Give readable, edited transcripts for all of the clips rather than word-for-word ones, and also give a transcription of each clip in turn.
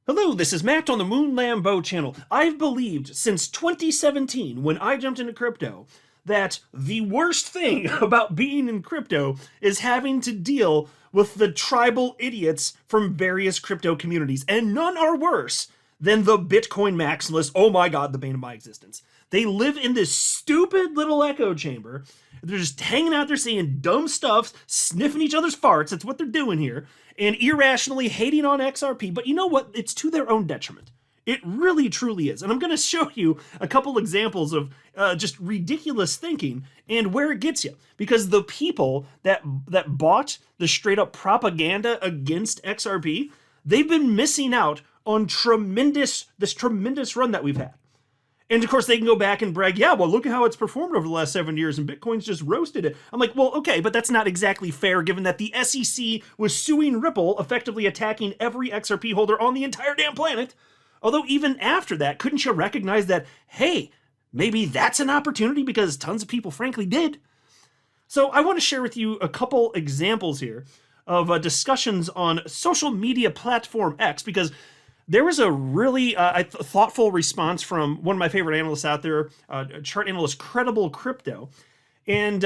Hello, this is Matt on the Moon Lambo channel. I've believed since 2017, when I jumped into crypto, that the worst thing about being in crypto is having to deal with the tribal idiots from various crypto communities. And none are worse than the Bitcoin maximalists. Oh my God, the bane of my existence. They live in this stupid little echo chamber. They're just hanging out there saying dumb stuff, sniffing each other's farts. That's what they're doing here. And irrationally hating on XRP. But you know what? It's to their own detriment. It really, truly is. And I'm going to show you a couple examples of just ridiculous thinking and where it gets you. Because the people that bought the straight up propaganda against XRP, they've been missing out on this tremendous run that we've had. And of course, they can go back and brag, yeah, well, look at how it's performed over the last 7 years, and Bitcoin's just roasted it. I'm like, well, okay, but that's not exactly fair, given that the SEC was suing Ripple, effectively attacking every XRP holder on the entire damn planet. Although even after that, couldn't you recognize that, hey, maybe that's an opportunity, because tons of people frankly did. So I want to share with you a couple examples here of discussions on social media platform X, because there was a really thoughtful response from one of my favorite analysts out there, chart analyst Credible Crypto. And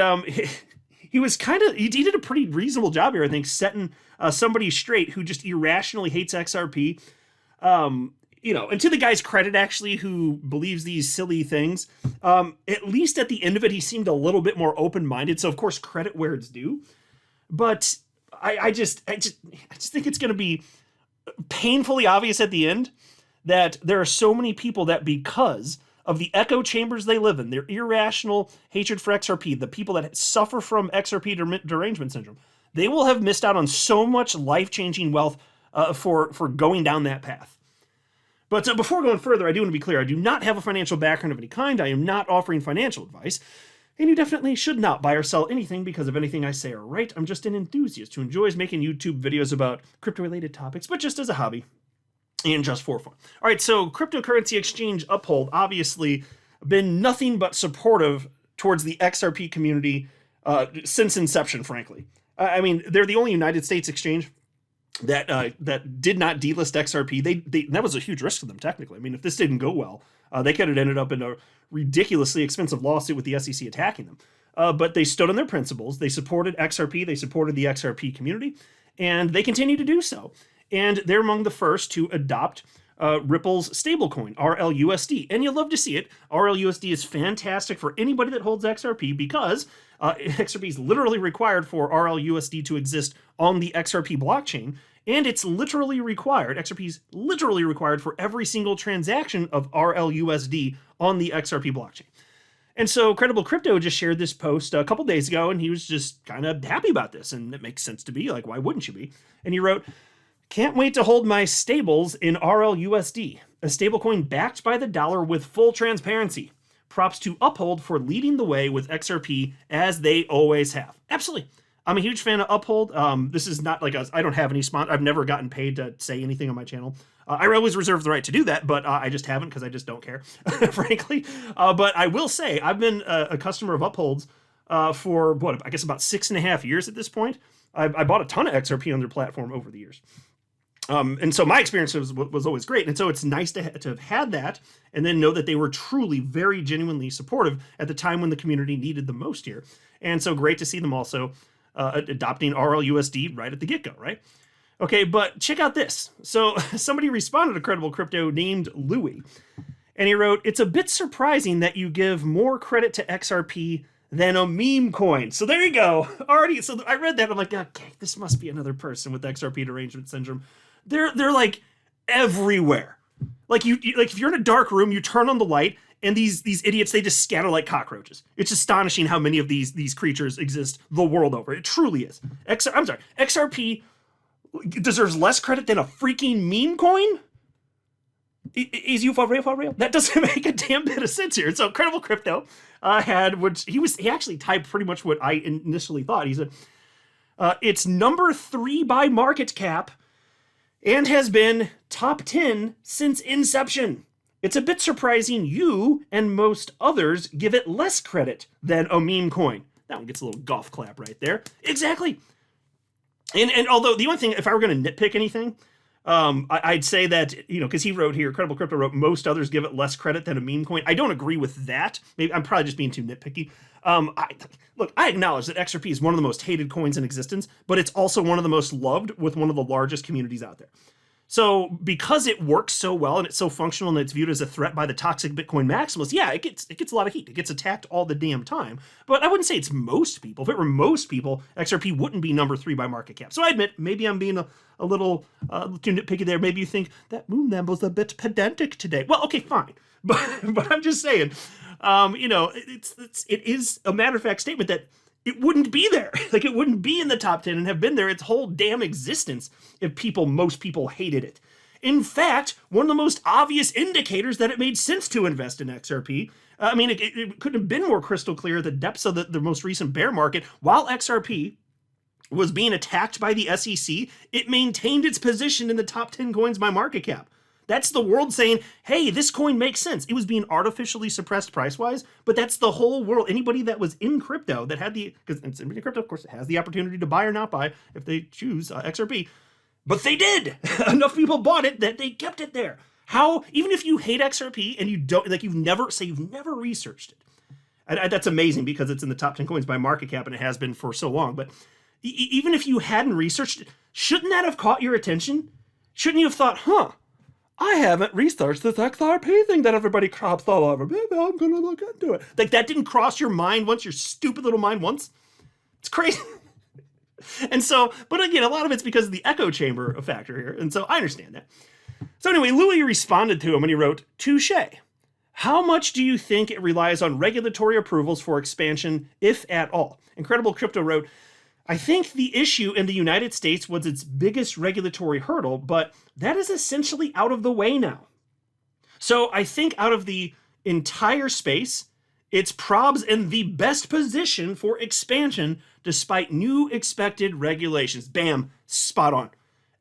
he did a pretty reasonable job here, I think, setting somebody straight who just irrationally hates XRP. And to the guy's credit, actually, who believes these silly things, at least at the end of it, he seemed a little bit more open-minded. So, of course, credit where it's due. But I just think it's going to be painfully obvious at the end that there are so many people that, because of the echo chambers they live in, their irrational hatred for XRP, the people that suffer from XRP derangement syndrome, they will have missed out on so much life-changing wealth for going down that path. But before going further, I do want to be clear, I do not have a financial background of any kind. I am not offering financial advice. And you definitely should not buy or sell anything because of anything I say or write. I'm just an enthusiast who enjoys making YouTube videos about crypto-related topics, but just as a hobby and just for fun. All right, so cryptocurrency exchange Uphold obviously been nothing but supportive towards the XRP community since inception, frankly. I mean, they're the only United States exchange that did not delist XRP. That was a huge risk for them, technically. I mean, if this didn't go well, they could have ended up in a ridiculously expensive lawsuit with the SEC attacking them. But they stood on their principles. They supported XRP. They supported the XRP community. And they continue to do so. And they're among the first to adopt Ripple's stablecoin, RLUSD. And you'll love to see it. RLUSD is fantastic for anybody that holds XRP because XRP is literally required for RLUSD to exist on the XRP blockchain. And it's literally required, XRP is literally required for every single transaction of RLUSD on the XRP blockchain. And so Credible Crypto just shared this post a couple days ago, and he was just kind of happy about this. And it makes sense to be, like, why wouldn't you be? And he wrote, "Can't wait to hold my stables in RLUSD, a stablecoin backed by the dollar with full transparency. Props to Uphold for leading the way with XRP as they always have." Absolutely. I'm a huge fan of Uphold. This is not like I don't have any sponsor. I've never gotten paid to say anything on my channel. I always reserve the right to do that, but I just haven't because I just don't care, frankly. But I will say I've been a customer of Uphold's for, I guess about 6.5 years at this point. I bought a ton of XRP on their platform over the years. And so my experience was always great. And so it's nice to have had that and then know that they were truly very genuinely supportive at the time when the community needed the most here. And so great to see them also adopting RLUSD right at the get-go, right? Okay, but check out this. So somebody responded to Credible Crypto named Louie, and he wrote, "It's a bit surprising that you give more credit to XRP than a meme coin." So there you go. Already, so I read that. I'm like, okay, this must be another person with XRP derangement syndrome. They're like everywhere. Like like if you're in a dark room, you turn on the light, and these idiots, they just scatter like cockroaches. It's astonishing how many of these creatures exist the world over. It truly is. XRP deserves less credit than a freaking meme coin? Is you for real? That doesn't make a damn bit of sense here. So Credible Crypto he actually typed pretty much what I initially thought. He said, "It's number 3 by market cap and has been top 10 since inception. It's a bit surprising you and most others give it less credit than a meme coin." That one gets a little golf clap right there. Exactly. And although the only thing, if I were going to nitpick anything, I'd say that, because he wrote here, Credible Crypto wrote, most others give it less credit than a meme coin. I don't agree with that. Maybe I'm probably just being too nitpicky. I acknowledge that XRP is one of the most hated coins in existence, but it's also one of the most loved with one of the largest communities out there. So because it works so well and it's so functional and it's viewed as a threat by the toxic Bitcoin maximalists, yeah, it gets a lot of heat. It gets attacked all the damn time. But I wouldn't say it's most people. If it were most people, XRP wouldn't be number 3 by market cap. So I admit, maybe I'm being a little too nitpicky there. Maybe you think that Moon Lambo's a bit pedantic today. Well, okay, fine. But I'm just saying, it is a matter-of-fact statement that it wouldn't be there. Like, it wouldn't be in the top 10 and have been there its whole damn existence if most people hated it. In fact, one of the most obvious indicators that it made sense to invest in XRP, it couldn't have been more crystal clear, the depths of the most recent bear market. While XRP was being attacked by the SEC, it maintained its position in the top 10 coins by market cap. That's the world saying, hey, this coin makes sense. It was being artificially suppressed price-wise, but that's the whole world. anybody that was in crypto that had because in crypto, of course, it has the opportunity to buy or not buy if they choose XRP. But they did. Enough people bought it that they kept it there. How, even if you hate XRP and you don't, you've never researched it. And that's amazing because it's in the top 10 coins by market cap and it has been for so long. But even if you hadn't researched it, shouldn't that have caught your attention? Shouldn't you have thought, I haven't researched this XRP thing that everybody crops all over. Maybe I'm going to look into it. Like, that didn't cross your mind once, your stupid little mind once? It's crazy. And so, but again, a lot of it's because of the echo chamber factor here. And so I understand that. So anyway, Louis responded to him and he wrote, touche. How much do you think it relies on regulatory approvals for expansion, if at all? Incredible Crypto wrote, I think the issue in the United States was its biggest regulatory hurdle, but that is essentially out of the way now. So I think out of the entire space, it's probs in the best position for expansion despite new expected regulations. Bam, spot on.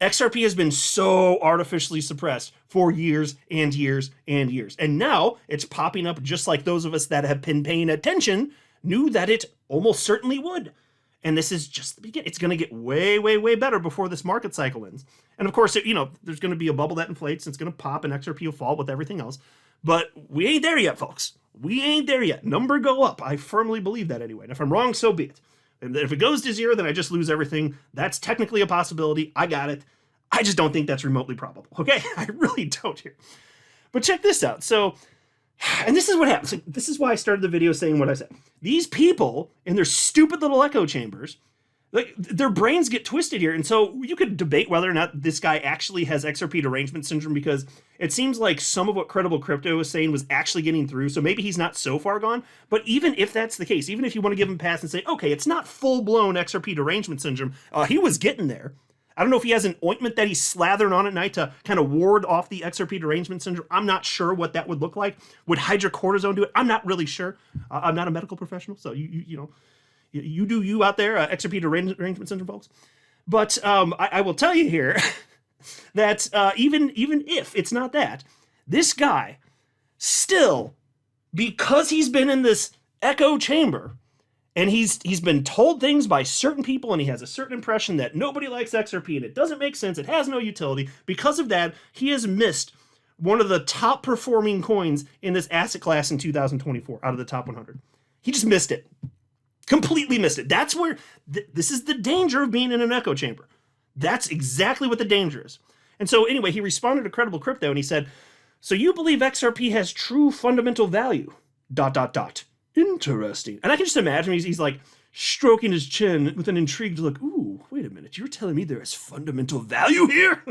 XRP has been so artificially suppressed for years and years and years. And now it's popping up just like those of us that have been paying attention knew that it almost certainly would. And this is just the beginning. It's going to get way, way, way better before this market cycle ends. And of course, there's going to be a bubble that inflates and it's going to pop and XRP will fall with everything else. But we ain't there yet, folks. We ain't there yet. Number go up. I firmly believe that anyway. And if I'm wrong, so be it. And if it goes to 0, then I just lose everything. That's technically a possibility. I got it. I just don't think that's remotely probable. Okay? I really don't here. But check this out. So, and this is what happens. This is why I started the video saying what I said. These people in their stupid little echo chambers, their brains get twisted here. And so you could debate whether or not this guy actually has XRP derangement syndrome because it seems like some of what Credible Crypto was saying was actually getting through. So maybe he's not so far gone. But even if that's the case, even if you want to give him a pass and say, okay, it's not full-blown XRP derangement syndrome, he was getting there. I don't know if he has an ointment that he's slathering on at night to kind of ward off the XRP derangement syndrome. I'm not sure what that would look like. Would hydrocortisone do it? I'm not really sure. I'm not a medical professional, so you do you out there, XRP derangement syndrome folks. But I will tell you here that even if it's not that, this guy still, because he's been in this echo chamber, and he's been told things by certain people and he has a certain impression that nobody likes XRP and it doesn't make sense, it has no utility. Because of that, he has missed one of the top performing coins in this asset class in 2024 out of the top 100. He just missed it. Completely missed it. That's where, this is the danger of being in an echo chamber. That's exactly what the danger is. And so anyway, he responded to Credible Crypto and he said, so you believe XRP has true fundamental value, ... Interesting. And I can just imagine he's like stroking his chin with an intrigued look. Ooh, wait a minute. You're telling me there is fundamental value here?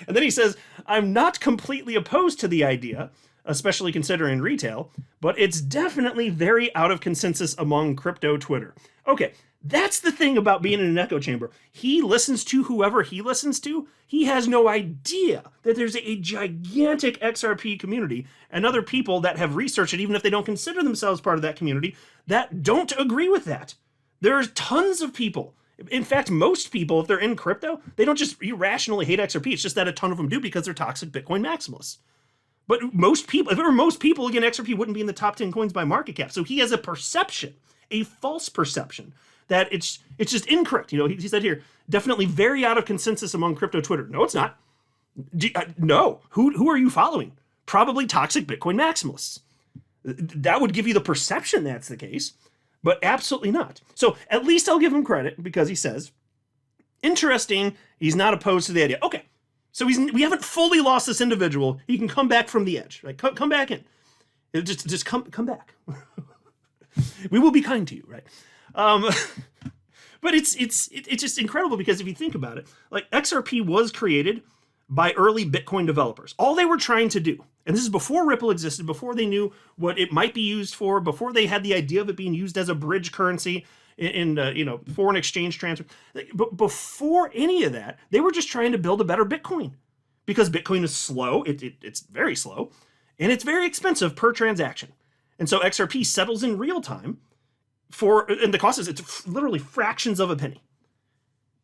And then he says, I'm not completely opposed to the idea, especially considering retail, but it's definitely very out of consensus among crypto Twitter. Okay, that's the thing about being in an echo chamber. He listens to whoever he listens to. He has no idea that there's a gigantic XRP community and other people that have researched it, even if they don't consider themselves part of that community, that don't agree with that. There's tons of people. In fact, most people, if they're in crypto, they don't just irrationally hate XRP. It's just that a ton of them do because they're toxic Bitcoin maximalists. But most people, if it were most people, again, XRP wouldn't be in the top 10 coins by market cap. So he has a perception, a false perception, that it's just incorrect. He said here, definitely very out of consensus among crypto Twitter. No, it's not. No. Who are you following? Probably toxic Bitcoin maximalists. That would give you the perception that's the case, but absolutely not. So at least I'll give him credit because he says, interesting, he's not opposed to the idea. Okay, so we haven't fully lost this individual. He can come back from the edge, right? Come back in. Just come back. We will be kind to you, right? But it's just incredible because if you think about it, like XRP was created by early Bitcoin developers. All they were trying to do, and this is before Ripple existed, before they knew what it might be used for, before they had the idea of it being used as a bridge currency in foreign exchange transfer. But before any of that, they were just trying to build a better Bitcoin because Bitcoin is slow. It's very slow, and it's very expensive per transaction. And so XRP settles in real time and the cost is it's literally fractions of a penny.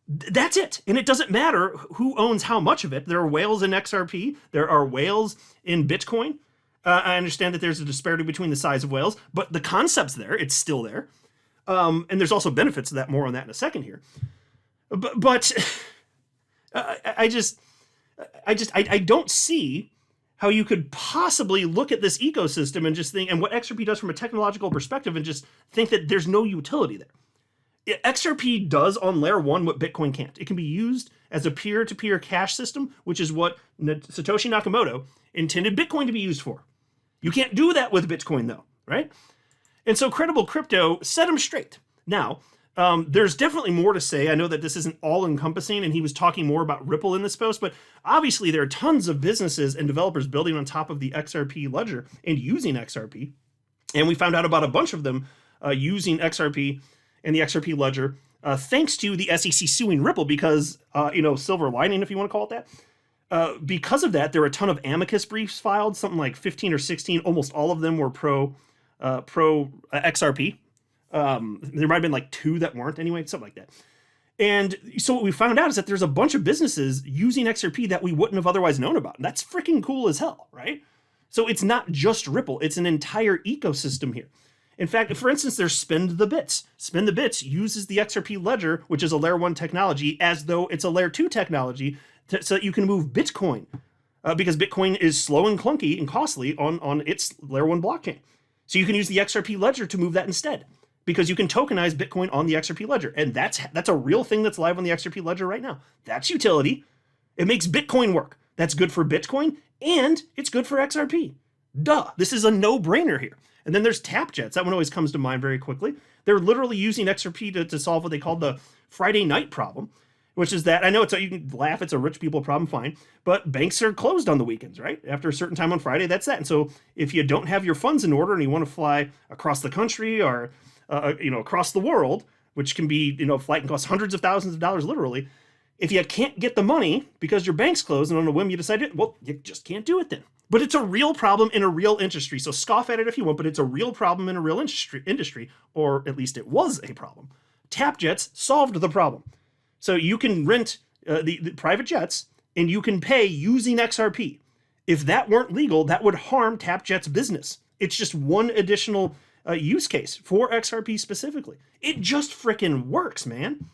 That's it. And it doesn't matter who owns how much of it. There are whales in XRP. There are whales in Bitcoin. I understand that there's a disparity between the size of whales, but the concept's there. It's still there. And there's also benefits to that. More on that in a second here. But I don't see how you could possibly look at this ecosystem and just think, and what XRP does from a technological perspective, and just think that there's no utility there. XRP does on layer 1 what Bitcoin can't. It can be used as a peer-to-peer cash system, which is what Satoshi Nakamoto intended Bitcoin to be used for. You can't do that with Bitcoin though, right? And so Credible Crypto set him straight. Now, there's definitely more to say. I know that this isn't all-encompassing, and he was talking more about Ripple in this post, but obviously there are tons of businesses and developers building on top of the XRP ledger and using XRP. And we found out about a bunch of them using XRP and the XRP ledger, thanks to the SEC suing Ripple because, silver lining, if you want to call it that. Because of that, there were a ton of amicus briefs filed, something like 15 or 16. Almost all of them were pro XRP. There might have been like 2 that weren't anyway, something like that. And so what we found out is that there's a bunch of businesses using XRP that we wouldn't have otherwise known about. And that's freaking cool as hell, right? So it's not just Ripple, it's an entire ecosystem here. In fact, for instance, there's Spend the Bits. Spend the Bits uses the XRP ledger, which is a layer 1 technology, as though it's a layer 2 technology so that you can move Bitcoin because Bitcoin is slow and clunky and costly on its layer 1 blockchain. So you can use the XRP ledger to move that instead because you can tokenize Bitcoin on the XRP ledger. And that's a real thing that's live on the XRP ledger right now. That's utility. It makes Bitcoin work. That's good for Bitcoin and it's good for XRP. Duh, this is a no-brainer here. And then there's TapJets. That one always comes to mind very quickly. They're literally using XRP to solve what they call the Friday night problem, which is that, I know you can laugh, it's a rich people problem, fine, but banks are closed on the weekends, right? After a certain time on Friday, that's that. And so if you don't have your funds in order and you want to fly across the country or, across the world, which can be, flight can cost hundreds of thousands of dollars literally, if you can't get the money because your bank's closed and on a whim you decide it, well, you just can't do it then. But it's a real problem in a real industry. So scoff at it if you want, but it's a real problem in a real industry, or at least it was a problem. TapJets solved the problem. So you can rent the private jets and you can pay using XRP. If that weren't legal, that would harm TapJet's business. It's just one additional use case for XRP specifically. It just frickin' works, man.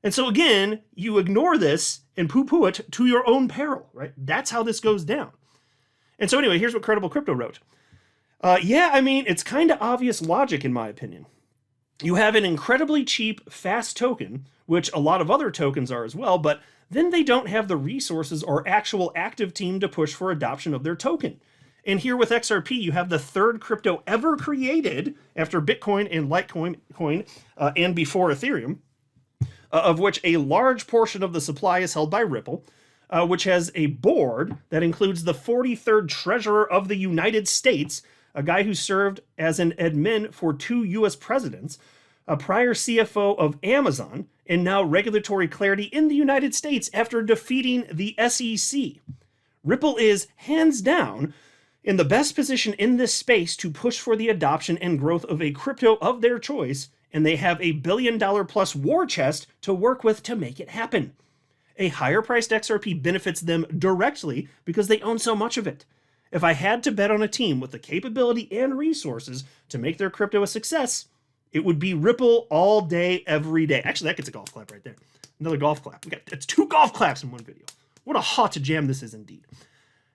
And so again, you ignore this and poo-poo it to your own peril, right? That's how this goes down. And so anyway, here's what Credible Crypto wrote. It's kind of obvious logic in my opinion. You have an incredibly cheap, fast token, which a lot of other tokens are as well, but then they don't have the resources or actual active team to push for adoption of their token. And here with XRP, you have the 3rd crypto ever created after Bitcoin and Litecoin and before Ethereum, of which a large portion of the supply is held by Ripple, which has a board that includes the 43rd Treasurer of the United States, a guy who served as an admin for 2 U.S. presidents, a prior CFO of Amazon, and now regulatory clarity in the United States after defeating the SEC. Ripple is, hands down, in the best position in this space to push for the adoption and growth of a crypto of their choice, and they have a $1 billion plus war chest to work with to make it happen. A higher priced XRP benefits them directly because they own so much of it. If I had to bet on a team with the capability and resources to make their crypto a success, it would be Ripple all day, every day. Actually, that gets a golf clap right there. Another golf clap. It's 2 golf claps in one video. What a hot jam this is indeed.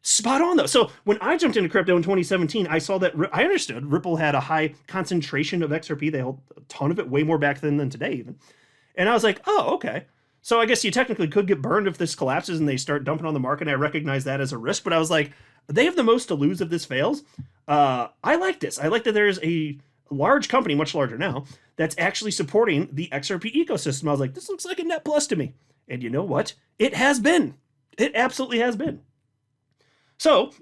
Spot on though. So when I jumped into crypto in 2017, I saw that I understood Ripple had a high concentration of XRP. They held a ton of it, way more back then than today even. And I was like, oh, okay. So I guess you technically could get burned if this collapses and they start dumping on the market. And I recognize that as a risk, but I was like, they have the most to lose if this fails. I like this. I like that there's a large company, much larger now, that's actually supporting the XRP ecosystem. I was like, this looks like a net plus to me. And you know what? It has been. It absolutely has been. So,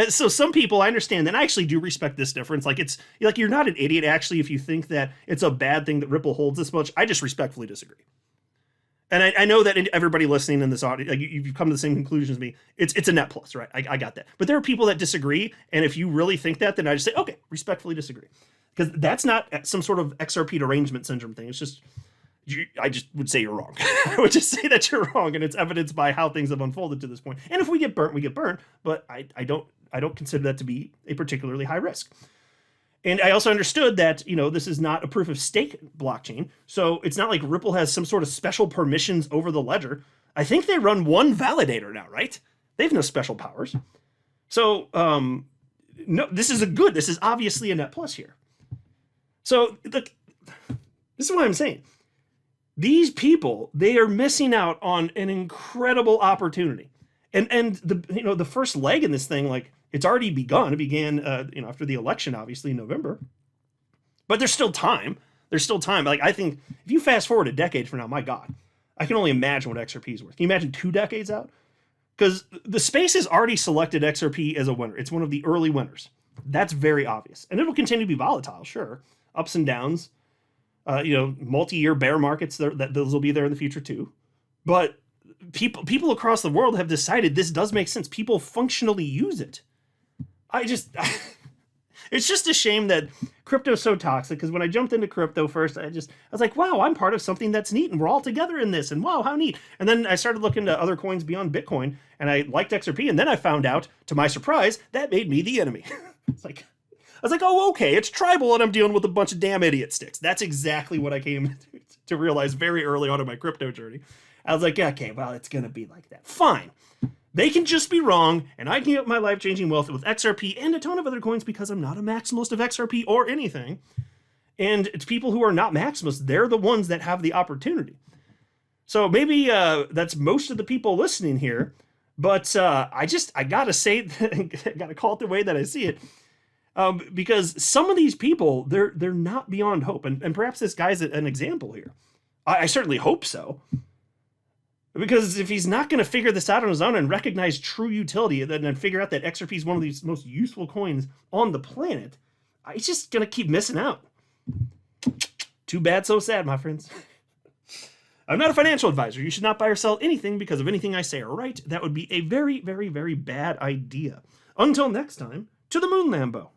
so some people, I understand, and I actually do respect this difference. Like you're not an idiot, actually, if you think that it's a bad thing that Ripple holds this much. I just respectfully disagree. And I know that everybody listening in this audience, like you've come to the same conclusion as me. It's a net plus, right? I got that. But there are people that disagree. And if you really think that, then I just say, okay, respectfully disagree. Because that's not some sort of XRP derangement syndrome thing. It's just, I just would say you're wrong. I would just say that you're wrong, and it's evidenced by how things have unfolded to this point. And if we get burnt, we get burnt. But I don't consider that to be a particularly high risk. And I also understood that, this is not a proof of stake blockchain. So it's not like Ripple has some sort of special permissions over the ledger. I think they run one validator now, right? They have no special powers. So no, this is obviously a net plus here. So this is what I'm saying. These people, they are missing out on an incredible opportunity. And the first leg in this thing, like, it's already begun. It began, after the election, obviously, in November. But there's still time. There's still time. Like, I think if you fast forward a decade from now, my God, I can only imagine what XRP is worth. Can you imagine 2 decades out? Because the space has already selected XRP as a winner. It's one of the early winners. That's very obvious. And it'll continue to be volatile, sure. Ups and downs. Multi-year bear markets, those will be there in the future too. But people across the world have decided this does make sense. People functionally use it. It's just a shame that crypto's so toxic, because when I jumped into crypto first, I was like, wow, I'm part of something that's neat, and we're all together in this, and wow, how neat. And then I started looking at other coins beyond Bitcoin, and I liked XRP, and then I found out, to my surprise, that made me the enemy. I was like, oh, okay, it's tribal, and I'm dealing with a bunch of damn idiot sticks. That's exactly what I came to realize very early on in my crypto journey. I was like, okay, well, it's going to be like that. Fine. They can just be wrong, and I can get my life-changing wealth with XRP and a ton of other coins because I'm not a maximalist of XRP or anything. And it's people who are not maximalists, they're the ones that have the opportunity. So maybe that's most of the people listening here, but I gotta say, I gotta call it the way that I see it. Because some of these people, they're not beyond hope. And perhaps this guy's an example here. I certainly hope so. Because if he's not going to figure this out on his own and recognize true utility, and then figure out that XRP is one of these most useful coins on the planet, he's just going to keep missing out. Too bad, so sad, my friends. I'm not a financial advisor. You should not buy or sell anything because of anything I say or write. That would be a very, very, very bad idea. Until next time, to the moon, Lambo.